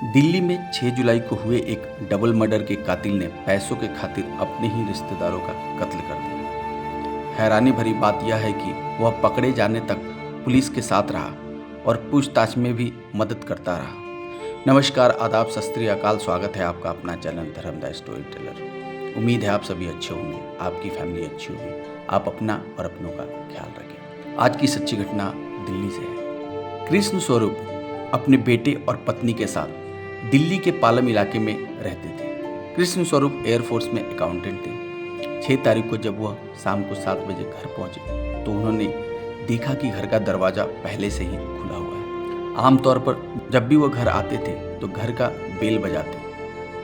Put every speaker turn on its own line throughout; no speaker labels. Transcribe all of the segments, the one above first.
दिल्ली में 6 जुलाई को हुए एक डबल मर्डर के कातिल ने पैसों के खातिर अपने ही रिश्तेदारों का कत्ल कर दिया। हैरानी भरी बात यह है कि वह पकड़े जाने तक पुलिस के साथ रहा और पूछताछ में भी मदद करता रहा। नमस्कार, आदाब, सत श्री अकाल। स्वागत है आपका अपना चैनल धर्म द स्टोरी टेलर। उम्मीद है आप सभी अच्छे होंगे, आपकी फैमिली अच्छी होगी, आप अपना और अपनों का ख्याल रखें। आज की सच्ची घटना दिल्ली से है। कृष्ण स्वरूप अपने बेटे और पत्नी के साथ दिल्ली के पालम इलाके में रहते थे। कृष्ण स्वरूप एयरफोर्स में अकाउंटेंट थे। 6 तारीख को जब वह शाम को 7 बजे घर पहुंचे तो उन्होंने देखा कि घर का दरवाजा पहले से ही खुला हुआ है। आमतौर पर जब भी वह घर आते थे तो घर का बेल बजाते,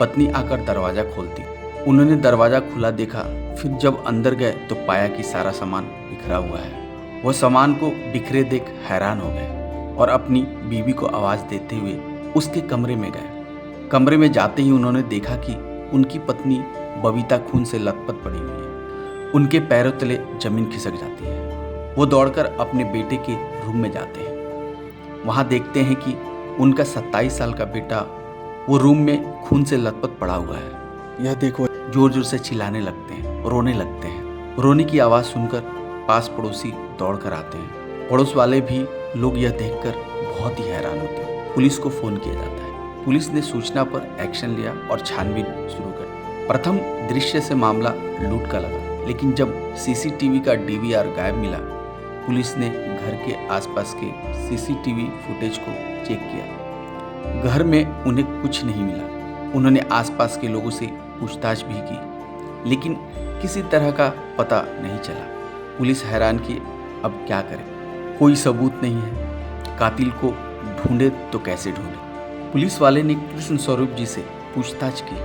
पत्नी आकर दरवाजा खोलती। उन्होंने दरवाजा खुला देखा, फिर जब अंदर गए तो पाया कि सारा सामान बिखरा हुआ है। वह सामान को बिखरे देख हैरान हो गए और अपनी बीवी को आवाज़ देते हुए उसके कमरे में गए। कमरे में जाते ही उन्होंने देखा कि उनकी पत्नी बबीता खून से लथपथ पड़ी हुई है। उनके पैरों तले जमीन खिसक जाती है। वो दौड़कर अपने बेटे के रूम में जाते हैं। वहाँ देखते हैं कि उनका 27 साल का बेटा वो रूम में खून से लथपथ पड़ा हुआ है। यह देखो, जोर जोर से चिल्लाने लगते हैं, रोने लगते हैं। रोने की आवाज़ सुनकर पास पड़ोसी दौड़कर आते हैं। पड़ोस वाले भी लोग यह देखकर बहुत ही हैरान होते हैं। पुलिस को फोन किया जाता है। पुलिस ने सूचना पर एक्शन लिया और छानबीन शुरू कर दी। प्रथम दृश्य से मामला लूट का लगा, लेकिन जब सीसीटीवी का डीवीआर गायब मिला, पुलिस ने घर के आसपास के सीसीटीवी फुटेज को चेक किया। घर में उन्हें कुछ नहीं मिला। उन्होंने आसपास के लोगों से पूछताछ भी की, लेकिन किसी तरह का पता नहीं चला। पुलिस हैरान कि अब क्या करे, कोई सबूत नहीं है। कातिल को ढूंढे तो कैसे ढूंढे। पुलिस वाले ने कृष्ण स्वरूप जी से पूछताछ की,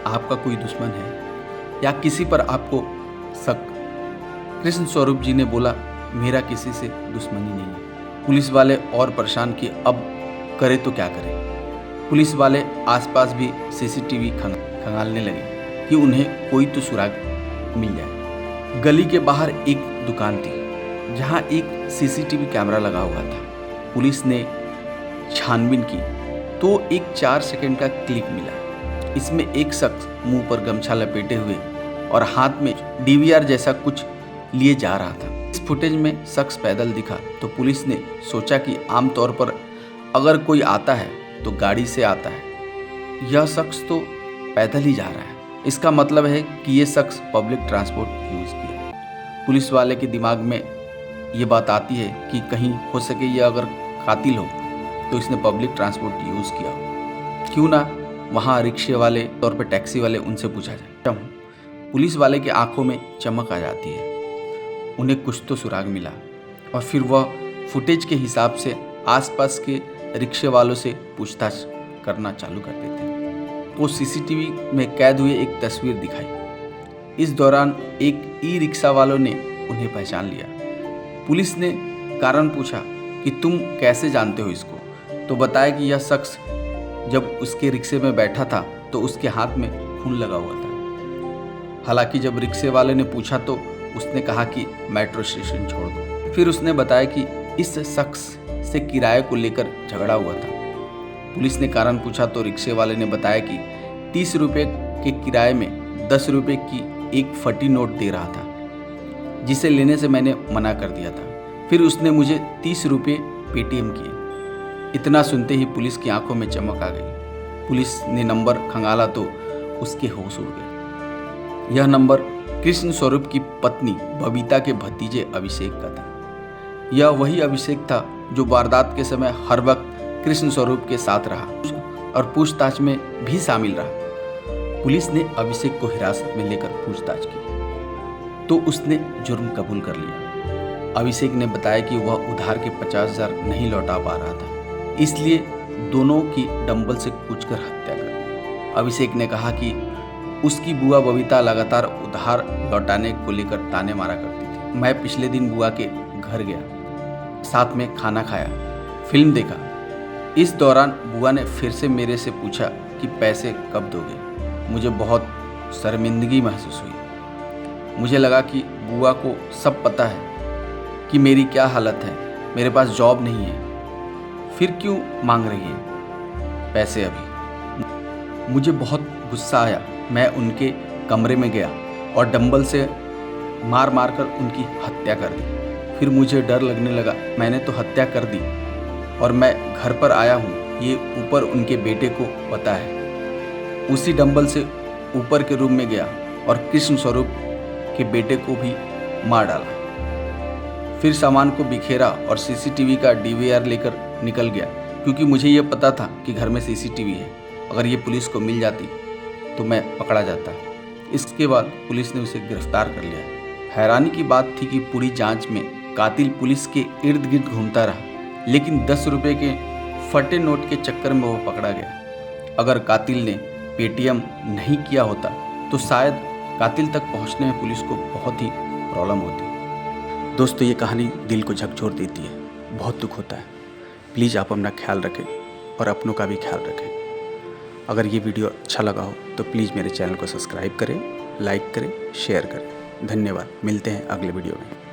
आपका कोई दुश्मन है या किसी पर आपको शक? कृष्ण स्वरूप जी ने बोला, मेरा किसी से दुश्मनी नहीं है। पुलिस वाले और परेशान कि अब करे तो क्या करें। पुलिस वाले आसपास भी सीसीटीवी खंगालने लगे कि उन्हें कोई तो सुराग मिल जाए। गली के बाहर एक दुकान थी जहां एक सीसीटीवी कैमरा लगा हुआ था। पुलिस ने छानबीन की तो एक 4 सेकंड का क्लिप मिला। इसमें एक शख्स मुंह पर गमछा लपेटे हुए और हाथ में डीवीआर जैसा कुछ लिए जा रहा था। इस फुटेज में शख्स पैदल दिखा तो पुलिस ने सोचा कि आमतौर पर अगर कोई आता है तो गाड़ी से आता है। यह शख्स तो पैदल ही जा रहा है, इसका मतलब है कि यह शख्स पब्लिक ट्रांसपोर्ट यूज किया। पुलिस वाले के दिमाग में ये बात आती है कि कहीं हो सके यह अगर कातिल हो तो इसने पब्लिक ट्रांसपोर्ट यूज़ किया हो। क्यों ना वहाँ रिक्शे वाले तौर पर टैक्सी वाले, उनसे पूछा जाए। पुलिस वाले की आंखों में चमक आ जाती है। उन्हें कुछ तो सुराग मिला और फिर वह फुटेज के हिसाब से आसपास के रिक्शे वालों से पूछताछ करना चालू कर देते हैं। वो सीसीटीवी में कैद हुए एक तस्वीर दिखाई। इस दौरान एक ई रिक्शा वालों ने उन्हें पहचान लिया। पुलिस ने कारण पूछा कि तुम कैसे जानते हो इसको, तो बताया कि यह शख्स जब उसके रिक्शे में बैठा था तो उसके हाथ में खून लगा हुआ था। हालांकि जब रिक्शे वाले ने पूछा तो उसने कहा कि मेट्रो स्टेशन छोड़ दो। फिर उसने बताया कि इस शख्स से किराए को लेकर झगड़ा हुआ था। पुलिस ने कारण पूछा तो रिक्शे वाले ने बताया कि 30 रुपये के किराए में 10 रुपये की एक फटी नोट दे रहा था, जिसे लेने से मैंने मना कर दिया था। फिर उसने मुझे 30 रुपये पेटीएम किए। इतना सुनते ही पुलिस की आंखों में चमक आ गई। पुलिस ने नंबर खंगाला तो उसके होश उड़ गए। यह नंबर कृष्ण स्वरूप की पत्नी बबीता के भतीजे अभिषेक का था। यह वही अभिषेक था जो वारदात के समय हर वक्त कृष्ण स्वरूप के साथ रहा और पूछताछ में भी शामिल रहा। पुलिस ने अभिषेक को हिरासत में लेकर पूछताछ की तो उसने जुर्म कबूल कर लिया। अभिषेक ने बताया कि वह उधार के 50,000 नहीं लौटा पा रहा था, इसलिए दोनों की डंबल से कूचकर हत्या कर दी। अभिषेक ने कहा कि उसकी बुआ बबीता लगातार उधार लौटाने को लेकर ताने मारा करती थी। मैं पिछले दिन बुआ के घर गया, साथ में खाना खाया, फिल्म देखा। इस दौरान बुआ ने फिर से मेरे से पूछा कि पैसे कब दोगे। मुझे बहुत शर्मिंदगी महसूस हुई। मुझे लगा कि बुआ को सब पता है कि मेरी क्या हालत है, मेरे पास जॉब नहीं है, फिर क्यों मांग रही है। पैसे अभी। मुझे बहुत गुस्सा आया। मैं उनके कमरे में गया और डंबल से मार मार कर उनकी हत्या कर दी। फिर मुझे डर लगने लगा, मैंने तो हत्या कर दी और मैं घर पर आया हूँ, ये ऊपर उनके बेटे को पता है। उसी डंबल से ऊपर के रूम में गया और कृष्ण स्वरूप के बेटे को भी मार डाला। फिर सामान को बिखेरा और सीसीटीवी का डीवीआर लेकर निकल गया, क्योंकि मुझे ये पता था कि घर में सीसीटीवी है। अगर ये पुलिस को मिल जाती तो मैं पकड़ा जाता। इसके बाद पुलिस ने उसे गिरफ्तार कर लिया। हैरानी की बात थी कि पूरी जांच में कातिल पुलिस के इर्द गिर्द घूमता रहा, लेकिन 10 रुपये के फटे नोट के चक्कर में वो पकड़ा गया। अगर कातिल ने पेटीएम नहीं किया होता तो शायद कातिल तक पहुंचने में पुलिस को बहुत ही प्रॉब्लम होती। दोस्तों, ये कहानी दिल को झकझोर देती है, बहुत दुख होता है। प्लीज़ आप अपना ख्याल रखें और अपनों का भी ख्याल रखें। अगर ये वीडियो अच्छा लगा हो तो प्लीज़ मेरे चैनल को सब्सक्राइब करें, लाइक करें, शेयर करें। धन्यवाद। मिलते हैं अगले वीडियो में।